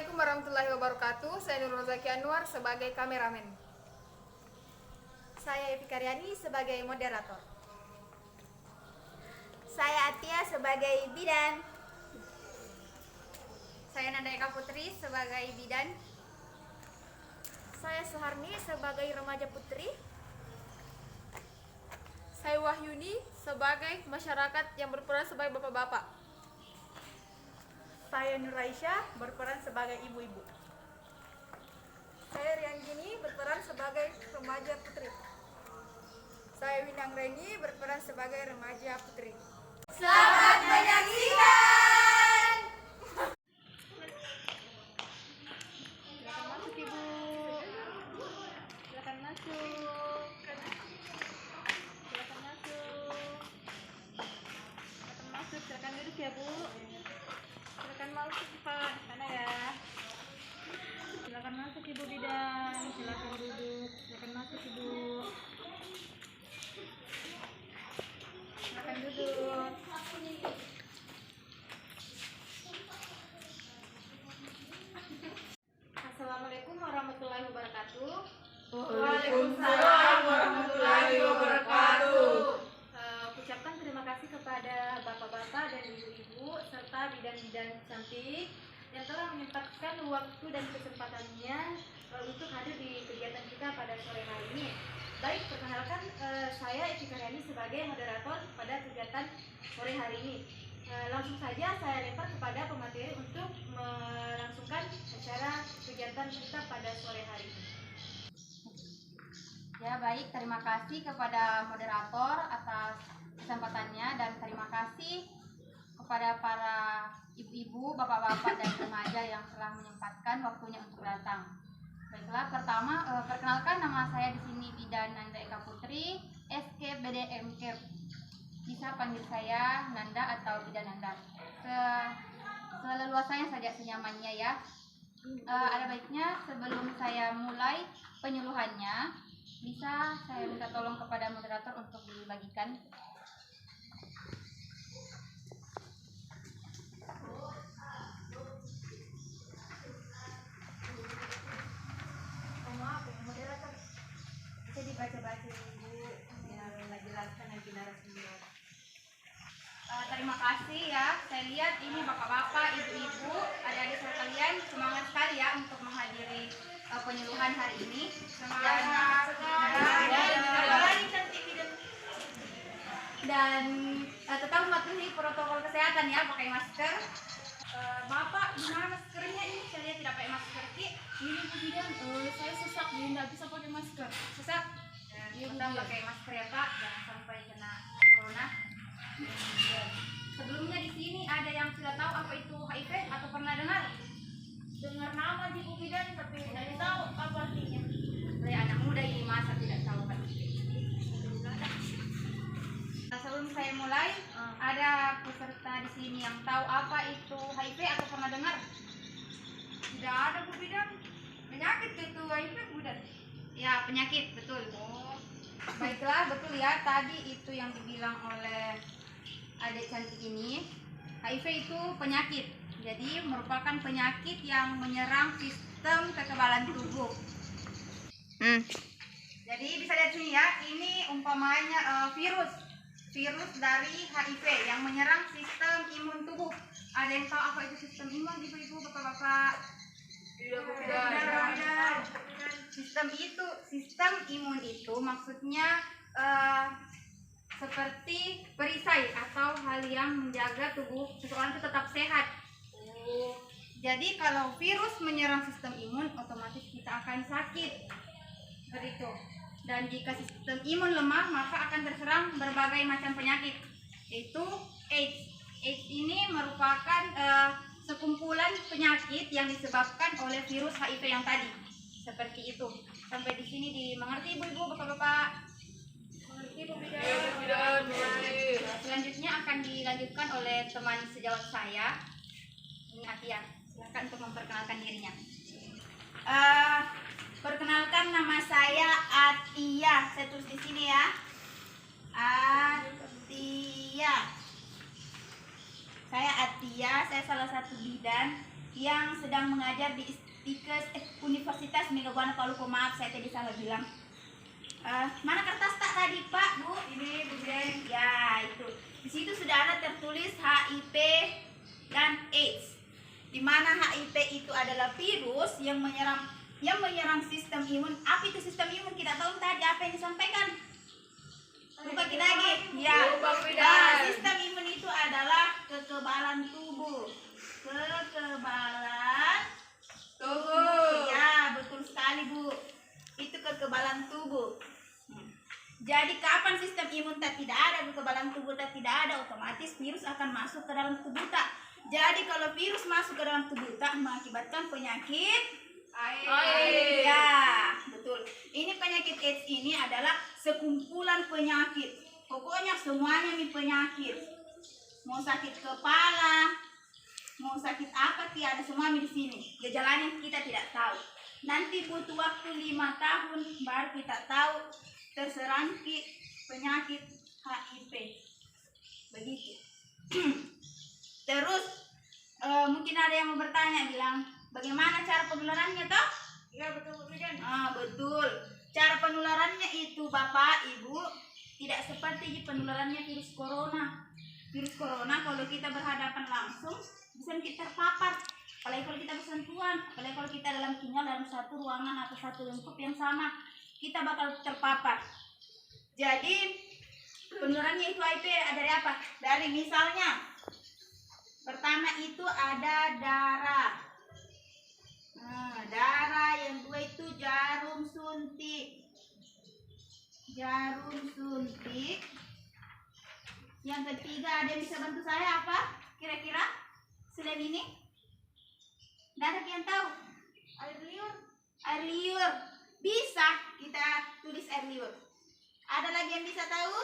Assalamualaikum warahmatullahi wabarakatuh. Saya Nur Rozaki Anwar sebagai kameramen. Saya Evi Karyani sebagai moderator. Saya Atia sebagai bidan. Saya Nanda Eka Putri sebagai bidan. Saya Suharni sebagai remaja putri. Saya Wahyuni sebagai masyarakat yang berperan sebagai bapak-bapak. Saya Nur Aisyah berperan sebagai ibu-ibu. Saya Rianjini berperan sebagai remaja putri. Saya Winang Reni berperan sebagai remaja putri. Selamat menyaksikan. Silakan masuk Ibu. Silakan masuk. Silakan masuk. Silakan masuk. Silakan duduk ya Bu. Silakan masuk Pak. Sana ya. Silakan masuk Ibu bidan. Silakan duduk. Silakan masuk Ibu. Silakan duduk. Assalamualaikum warahmatullahi wabarakatuh. Waalaikumsalam warahmatullahi wabarakatuh. Ucapkan terima kasih kepada bapak-bapak dan ibu-ibu serta bidan-bidan cantik yang telah menyempatkan waktu dan kesempatannya untuk hadir di kegiatan kita pada sore hari ini. Baik, perkenalkan saya Evi Karyani sebagai moderator pada kegiatan sore hari ini. Langsung saja saya lempar kepada pemateri untuk melangsungkan acara kegiatan kita pada sore hari ini. Ya baik, terima kasih kepada moderator atas kesempatannya dan terima kasih kepada para ibu-ibu, bapak-bapak dan remaja yang telah menyempatkan waktunya untuk datang. Baiklah, pertama perkenalkan nama saya di sini Bidan Nanda Eka Putri, SK BDM Care. Bisa panggil saya Nanda atau Bidan Nanda. Seleluasanya saja, senyamannya ya. Ada baiknya sebelum saya mulai penyuluhannya, bisa saya minta tolong kepada moderator untuk dibagikan. Maaf ya moderator, bisa dibaca-baca Ibu biar menjelaskan nanti narasumber. Terima kasih ya. Saya lihat ini bapak-bapak, ibu-ibu, adik-adik sekalian semangat sekali ya untuk menghadiri penyuluhan hari ini. Dan tetap mematuhi protokol kesehatan ya, pakai masker. Bapak, gimana maskernya ini? Saya lihat tidak pakai masker. Ini Bu Bidan, saya sesak, jadi nggak bisa pakai masker. Sesak. Iya, Tetap Bu. pakai masker ya Pak, jangan sampai kena corona. Sebelumnya di sini ada yang sudah tahu apa itu HIV atau pernah dengar? Dengar nama di Bu Bidan, tapi tidak tahu apa artinya. Oleh anak muda ini masa tidak tahu kan? Nah, sebelum saya mulai, ada peserta di sini yang tahu apa itu HIV atau pernah dengar? Tidak ada Bu Bidan. Penyakit itu HIV Bu Bidan. Ya, penyakit, betul. Baiklah, betul ya. Tadi itu yang dibilang oleh adik cantik ini. HIV itu penyakit. Jadi merupakan penyakit yang menyerang sistem kekebalan tubuh. Jadi bisa lihat sini ya, ini umpamanya virus dari HIV yang menyerang sistem imun tubuh. Ada yang tahu apa itu sistem imun, ibu-ibu, bapak-bapak? Iya Bu Bidan. Sistem imun itu maksudnya seperti perisai atau hal yang menjaga tubuh seseorang itu tetap sehat. Jadi kalau virus menyerang sistem imun, otomatis kita akan sakit. Seperti itu. Dan jika sistem imun lemah, maka akan terserang berbagai macam penyakit, yaitu AIDS. AIDS ini merupakan sekumpulan penyakit yang disebabkan oleh virus HIV yang tadi. Seperti itu. Sampai di sini dimengerti ibu-ibu, bapak-bapak? Mengerti Bu Bidan? Selanjutnya akan dilanjutkan oleh teman sejawat saya. Ini Atia. Silakan untuk memperkenalkan dirinya. Perkenalkan, nama saya Atia. Saya tulis di sini ya. Atia. Saya Atia, saya salah satu bidan yang sedang mengajar di Universitas Megabuana Paluku. Maaf, saya tadi salah bilang. Mana kertas tak tadi Pak, Bu? Ini Bu Bidan. Ya, itu. Di situ sudah ada tertulis HIV dan AIDS. Di mana HIV itu adalah virus yang menyerang sistem imun. Apa itu sistem imun? Kita tahu tadi apa yang disampaikan. Lupa kita lagi. Ya. Sistem imun itu adalah kekebalan tubuh. Kekebalan tubuh. Ya, betul sekali Bu. Itu kekebalan tubuh. Jadi kapan sistem imun tak tidak ada, kekebalan tubuh tak tidak ada, otomatis virus akan masuk ke dalam tubuh tak. Jadi kalau virus masuk ke dalam tubuh tak mengakibatkan penyakit AIDS. Ya, betul. Ini penyakit AIDS ini adalah sekumpulan penyakit. Pokoknya semuanya nih penyakit. Mau sakit kepala, mau sakit apa ada semua di sini. Gejalanya kita tidak tahu. Nanti butuh waktu 5 tahun baru kita tahu terserang penyakit HIV. Begitu. Terus mungkin ada yang mau bertanya bilang bagaimana cara penularannya toh? Iya betul Bu Bidan. Betul. Cara penularannya itu Bapak Ibu tidak seperti penularannya virus corona. Virus corona kalau kita berhadapan langsung bisa kita terpapar. Apalagi kalau kita bersentuhan, apalagi kalau kita tinggal dalam satu ruangan atau satu lingkup yang sama, kita bakal terpapar. Jadi penularannya itu HIV dari apa? Dari misalnya pertama itu ada darah. Darah, yang kedua itu jarum suntik. Jarum suntik. Yang ketiga, ada yang bisa bantu saya apa? Kira-kira selain ini? Ada yang tahu? Air liur. Air liur. Bisa kita tulis air liur. Ada lagi yang bisa tahu?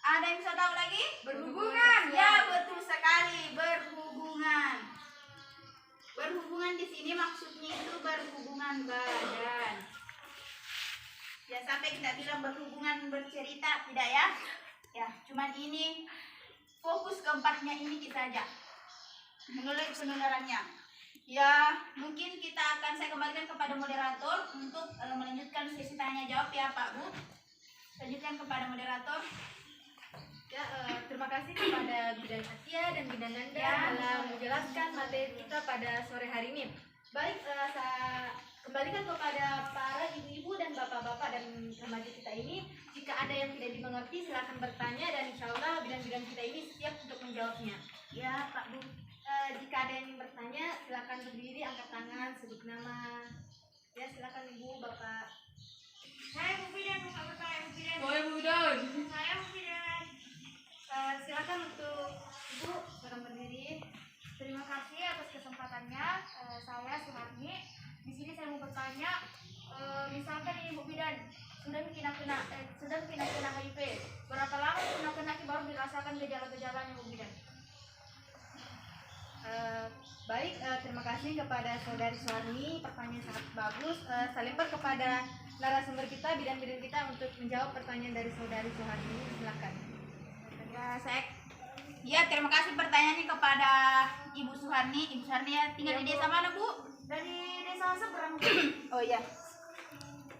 Ada yang bisa tahu lagi? Berhubungan. Ya, betul sekali, berhubungan. Berhubungan di sini maksudnya itu berhubungan badan. Ya, sampai kita bilang berhubungan bercerita, tidak ya? Ya, cuman ini fokus keempatnya ini kita aja. Menulis penularannya. Ya, mungkin saya kembalikan kepada moderator untuk melanjutkan sesi tanya jawab ya Pak Bu. Lanjutkan kepada moderator. Ya, terima kasih kepada Bidan Atia dan Bidan Nanda dalam menjelaskan materi kita pada sore hari ini. Baik, saya kembalikan kepada para ibu-ibu dan bapak-bapak dan remaja kita ini. Jika ada yang tidak dimengerti silahkan bertanya dan insya Allah bidan-bidan kita ini siap untuk menjawabnya. Ya Pak Bu. Jika ada yang ingin bertanya silakan berdiri, angkat tangan, sebut nama. Ya, silakan ibu, bapak. Saya Bu Bidan, bukan bertanya Bu Bidan. Boleh Bu Bidan. Saya Bu Bidan. Silakan untuk ibu silakan berdiri. Terima kasih atas kesempatannya. Saya Suharni. Di sini saya mau bertanya, misalkan ini Bu Bidan sudah kena HIV, berapa lama kena baru dirasakan gejala-gejalanya Bu Bidan? Baik, terima kasih kepada saudari Suharni, pertanyaan sangat bagus. Saya lempar kepada narasumber kita, bidan-bidan kita untuk menjawab pertanyaan dari saudari Suharni. Silakan. Terima kasih pertanyaannya kepada Ibu Suharni. Ibu Suharni ya, tinggal di desa mana Bu? Dari desa seberang. Oh iya.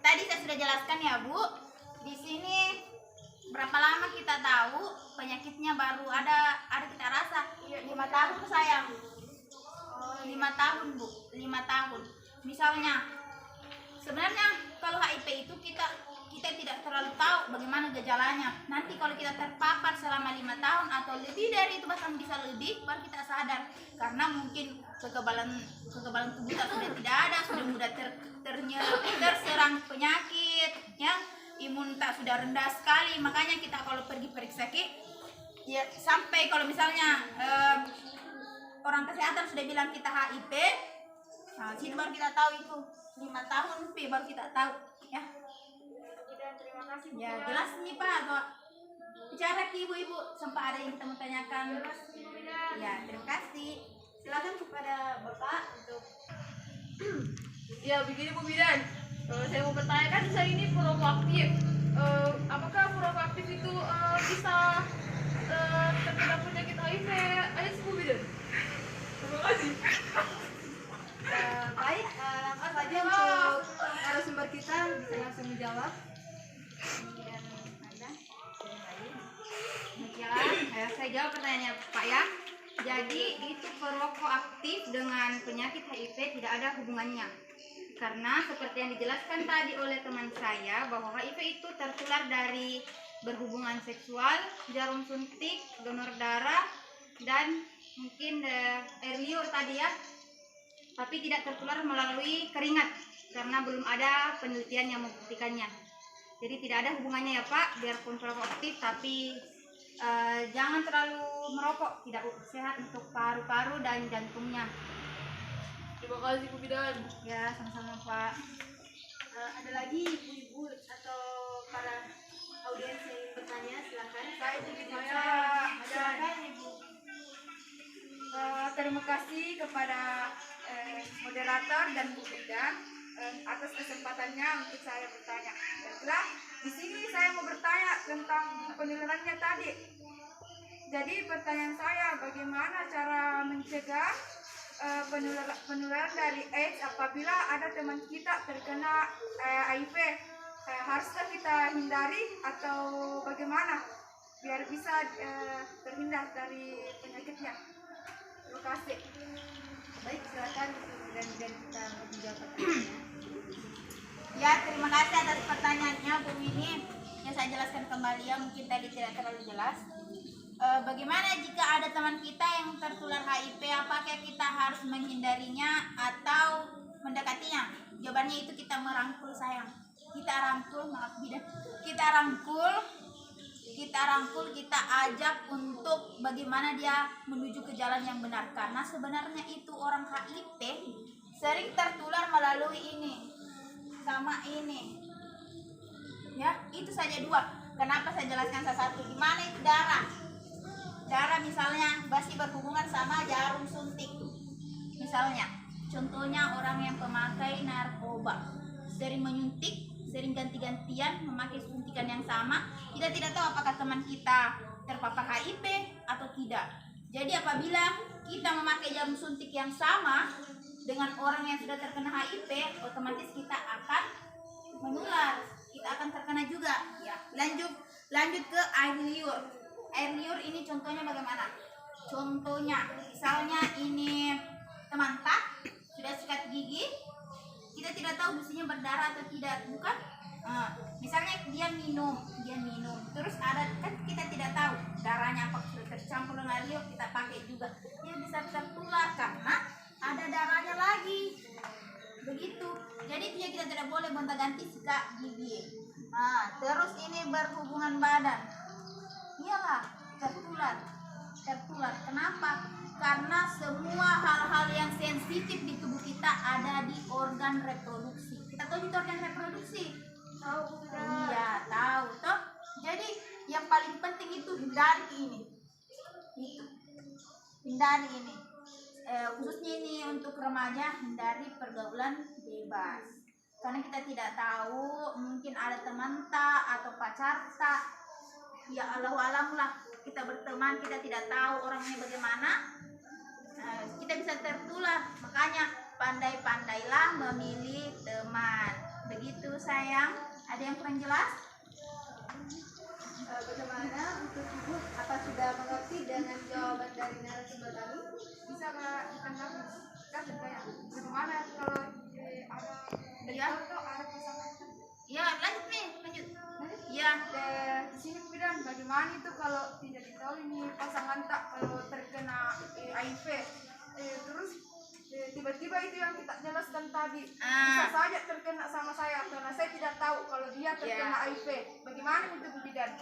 Tadi saya sudah jelaskan ya Bu. Di sini berapa lama kita tahu penyakitnya baru ada kita rasa 5 tahun sayang. 5 tahun Bu, 5 tahun. Misalnya sebenarnya kalau HIV itu kita tidak terlalu tahu bagaimana gejalanya. Nanti kalau kita terpapar selama 5 tahun atau lebih dari itu, bahkan bisa lebih, baru kita sadar. Karena mungkin kekebalan tubuh kita sudah tidak ada, sudah mudah terserang penyakit, ya. Imun tak sudah rendah sekali. Makanya kita kalau pergi periksa ya, sampai kalau misalnya orang kesehatan sudah bilang kita HIV, nah sini baru kita tahu itu 5 tahun baru kita tahu, ya. Terima kasih Bu Ya, Bidan. jelas nih Pak, atau bicara ke ibu-ibu sempat ada yang kita mau tanyakan. Ya, terima kasih. Silakan kepada Bapak untuk Ya begini Bu Bidan, saya mau bertanyakan saya ini proaktif. Apakah proaktif itu bisa terkena penyakit HIV? Ayo Bu Bidan. Terima kasih. itu perokok aktif dengan penyakit HIV tidak ada hubungannya. Karena seperti yang dijelaskan tadi oleh teman saya bahwa HIV itu tertular dari berhubungan seksual, jarum suntik, donor darah, dan mungkin air liur tadi ya. Tapi tidak tertular melalui keringat karena belum ada penelitian yang membuktikannya. Jadi tidak ada hubungannya ya Pak, biarpun perokok aktif tapi jangan terlalu merokok, tidak sehat untuk paru-paru dan jantungnya. Terima kasih Bu Bidan. Ya, sama-sama Pak. Ada lagi ibu-ibu atau para audiens yang ingin bertanya, silakan. Saya Silakan Ibu. Terima kasih kepada moderator dan Bu Bidan atas kesempatannya untuk saya bertanya. Baiklah, di sini saya mau bertanya tentang penularannya tadi. Jadi pertanyaan saya, bagaimana cara mencegah penularan dari AIDS apabila ada teman kita terkena HIV? Haruskah kita hindari atau bagaimana biar bisa terhindar dari penyakitnya? Terima kasih. Baik, silakan dan kita menjawab pertanyaannya. Ya, terima kasih atas pertanyaannya Bu Winnie. Yang saya jelaskan kembali ya, mungkin tadi tidak terlalu jelas. Bagaimana jika ada teman kita yang tertular HIV, apakah kita harus menghindarinya atau mendekatinya? Jawabannya itu kita merangkul sayang. Kita rangkul, maaf Bidan. Kita rangkul, kita ajak untuk bagaimana dia menuju ke jalan yang benar. Karena sebenarnya itu orang HIV sering tertular melalui ini sama ini. Ya, itu saja dua. Kenapa saya jelaskan satu-satu? Di mana itu darah? Darah misalnya masih berhubungan sama jarum suntik. Misalnya, contohnya orang yang pemakai narkoba, sering menyuntik, sering ganti-gantian memakai suntikan yang sama. Kita tidak tahu apakah teman kita terpapar HIV atau tidak. Jadi apabila kita memakai jarum suntik yang sama dengan orang yang sudah terkena HIV, otomatis kita akan menular, kita akan terkena juga. Ya, lanjut ke air liur. Air liur ini contohnya bagaimana? Contohnya, misalnya ini teman tak sudah sikat gigi, kita tidak tahu businya berdarah atau tidak, bukan? Misalnya dia minum, terus ada kan kita tidak tahu darahnya apa sudah tercampur dengan liur, kita pakai juga, dia bisa tertular karena ada darahnya lagi. Begitu. Jadi dia kita tidak boleh gonta-ganti sikat gigi. Terus ini berhubungan badan. Iyalah, tertular. Kenapa? Karena semua hal-hal yang sensitif di tubuh kita ada di organ reproduksi. Kita tahu itu organ reproduksi? Tahu. Iya, tahu toh. Jadi yang paling penting itu hindari ini. Hindari ini. Khususnya ini untuk remaja, hindari pergaulan bebas. Karena kita tidak tahu, mungkin ada teman tak atau pacar tak. Ya Allah alam lah, kita berteman, kita tidak tahu orangnya bagaimana, kita bisa tertular. Makanya pandai-pandailah memilih teman. Begitu sayang. Ada yang kurang jelas? Bagaimana untuk Ibu? Apa sudah mengerti dengan jawaban dari narasumber kami? Bisa nggak ditanggapi? Kan kayak bagaimana kalau ada ada pasangan? Ya, lanjut nih, lanjut. Ya, Di sini Bu Bidan, bagaimana itu kalau tidak ditahu ini pasangan tak kalau terkena HIV, terus tiba-tiba itu yang kita jelaskan tadi bisa saja terkena sama saya karena saya tidak tahu kalau dia terkena HIV. Bagaimana itu Bu Bidan?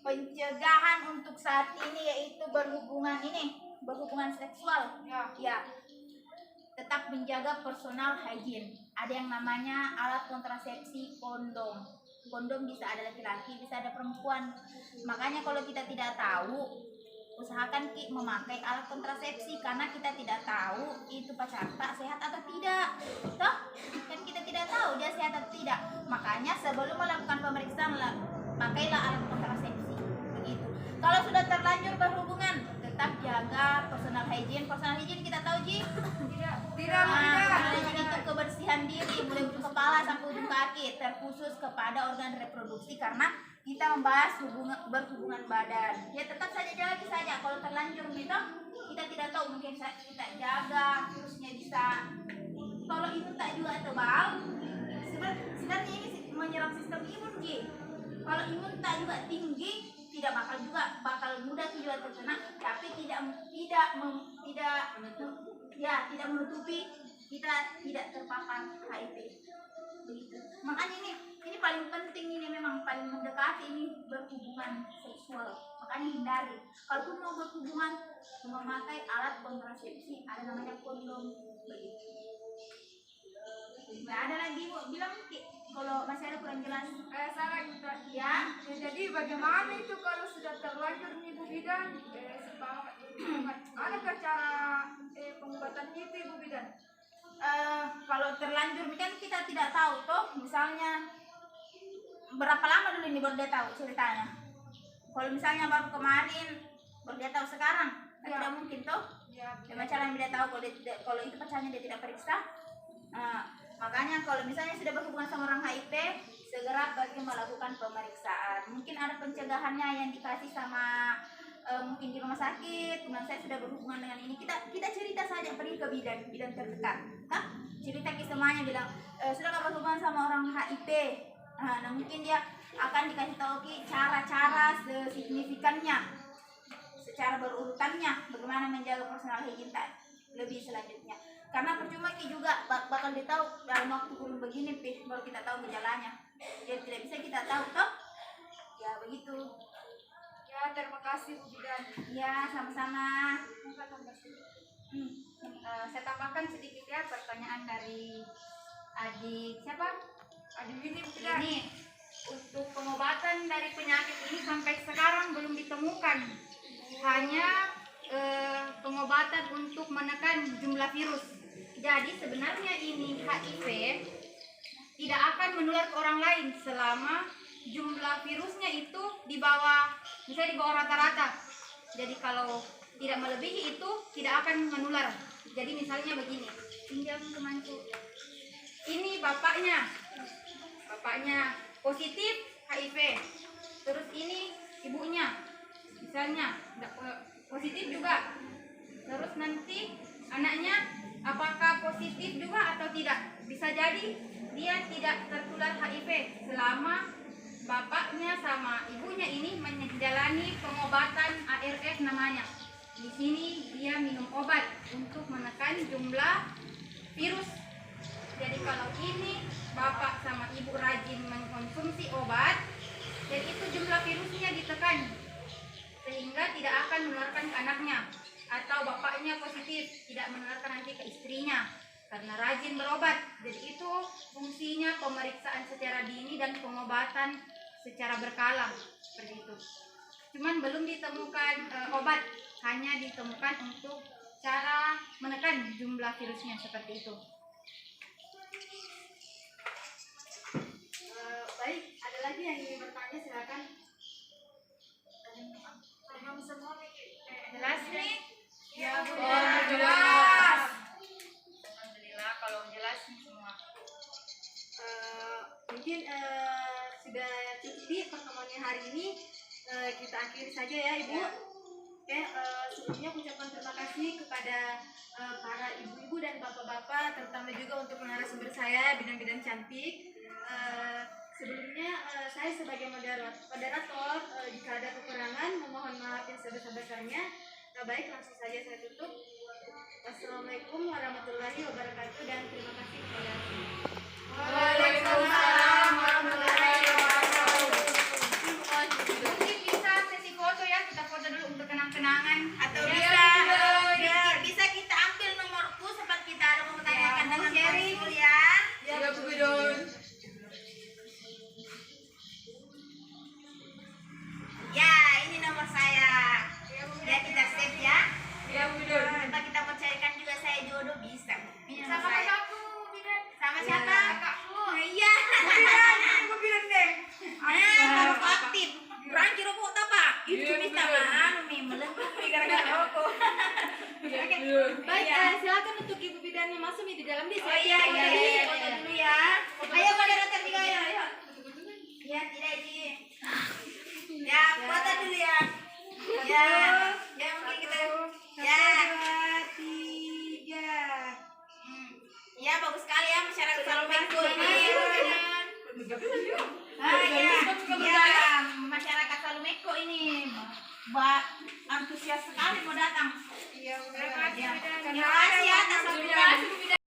pencegahan untuk saat ini yaitu berhubungan seksual. Ya. Tetap menjaga personal hygiene. Ada yang namanya alat kontrasepsi kondom. Kondom bisa ada laki-laki, bisa ada perempuan. Makanya kalau kita tidak tahu, usahakan memakai alat kontrasepsi karena kita tidak tahu itu pacar tak sehat atau tidak. Toh, kan kita tidak tahu dia sehat atau tidak. Makanya sebelum melakukan pemeriksaan pakailah alat kontrasepsi. Begitu. Kalau sudah terlanjur berhubungan, tetap jaga personal hygiene. Personal hygiene kita tahu Ji? Tidak. Personal hygiene itu kebersihan diri, mulai ujung kepala sampai ujung kaki, terkhusus kepada organ reproduksi karena kita membahas berhubungan badan. Ya tetap saja jalani saja kalau terlanjur gitu. kita tidak tahu, mungkin saat kita jaga virusnya bisa, kalau imun tak juga tebal, sebenarnya ini menyerang sistem imun Ji. Kalau imun tak juga tinggi, tidak bakal mudah juga terkena, tapi tidak menutupi kita tidak terpapar HIV. Begitu. Makanya ini paling penting, ini memang paling mendekati, ini berhubungan seksual. Makanya hindari. Kalau mau berhubungan, memakai alat kontrasepsi, ada namanya kondom. Begitu. Nggak ada lagi Bu, bilang Ki, kalau masih ada kurang jelas. Salah kita. Ya. Jadi bagaimana itu kalau sudah terlanjur nih Bu Bidan? Adakah cara pengobatannya itu Ibu Bidan? Kalau terlanjur kan kita tidak tahu toh, misalnya berapa lama dulu ini baru dia tahu ceritanya. Kalau misalnya baru kemarin baru dia tahu sekarang, kan tidak mungkin toh. Dengan cara yang dia tahu, kalau itu pacarnya dia tidak periksa. Makanya kalau misalnya sudah berhubungan sama orang HIV, segera pergi melakukan pemeriksaan. Mungkin ada pencegahannya yang dikasih sama mungkin di rumah sakit. Kemudian saya sudah berhubungan dengan ini, kita cerita saja, pergi ke bidan terdekat. Cerita ke semuanya, bilang sudah nggak berhubungan sama orang HIV. Nah mungkin dia akan dikasih tahu cara-cara signifikannya, secara berurutannya, bagaimana menjaga personal hygiene lebih selanjutnya. Karena percuma Ki juga bakal ditahu dalam waktu kurun begini baru kita tahu gejalanya. Jadi tidak bisa kita tahu toh. Ya begitu. Ya terima kasih Bu Bidan. Ya sama-sama. Saya tambahkan sedikit ya pertanyaan dari adik siapa? Adik ini Bu Bidan. Ini untuk pengobatan dari penyakit ini sampai sekarang belum ditemukan. Hanya pengobatan untuk menekan jumlah virus. Jadi sebenarnya ini HIV tidak akan menular ke orang lain selama jumlah virusnya itu di bawah rata-rata. Jadi kalau tidak melebihi itu tidak akan menular. Jadi misalnya begini, pinjam temanku. Ini bapaknya positif HIV. Terus ini ibunya, misalnya positif juga. Terus nanti anaknya apakah positif juga atau tidak? Bisa jadi dia tidak tertular HIV selama bapaknya sama ibunya ini menjalani pengobatan ARF namanya. Di sini dia minum obat untuk menekan jumlah virus. Jadi kalau ini bapak sama ibu rajin mengkonsumsi obat, jadi itu jumlah virusnya ditekan sehingga tidak akan menularkan ke anaknya. Atau bapaknya positif, tidak menularkan nanti ke istrinya karena rajin berobat. Jadi itu fungsinya pemeriksaan secara dini dan pengobatan secara berkala, seperti itu. Cuman belum ditemukan obat, hanya ditemukan untuk cara menekan jumlah virusnya, seperti itu. Baik, ada lagi yang ingin bertanya, silakan. Jelas nih? Ya Bu Ya, Bidan. jelas. Alhamdulillah kalau jelas nih semua. Mungkin sudah cukup di pertemuannya hari ini, kita akhiri saja ya Ibu. Oke, sebelumnya aku ucapkan terima kasih kepada para ibu-ibu dan bapak-bapak, terutama juga untuk narasumber saya, bidan-bidan cantik. Sebelumnya saya sebagai moderator, jika ada kekurangan memohon maaf yang sebesar-besarnya. Baik, langsung saja saya tutup. Wassalamualaikum warahmatullahi wabarakatuh dan terima kasih kepada Waalaikumsalam warahmatullahi wabarakatuh. Mungkin bisa sesi foto ya, kita foto dulu untuk kenang-kenangan. Atau Ya, bisa kita ambil nomorku sempat kita ada mau tanyakan Ya, dengan sharing. konsul ya. Ya Bu Bidan. Ya, ini nomor saya. Ya kita save ya. Ya Bu Bidan. Coba kita mau carikan juga saya jodoh bisa. Ini nomor sama saya. kakakku, Bidan. Sama siapa? Kakakku. Iya. Bu Bidan deh. Baru aktif. Kurang kira bu tak pak? Itu bisa anu nih melengkung nih gara-gara rokok. Baik, silakan untuk Ibu Bidan yang masuk di dalam dia. Oh iya iya foto dulu ya. Ayo moderator juga ya. Ayo. Ya tidak Ji. Ya foto dulu ya. Ya. Ya mungkin kita. Ya. Ya bagus sekali ya masyarakat Salumeko ini. Masyarakat Salumeko ini antusias sekali mau datang. Iya, Terima kasih ya atas waktunya.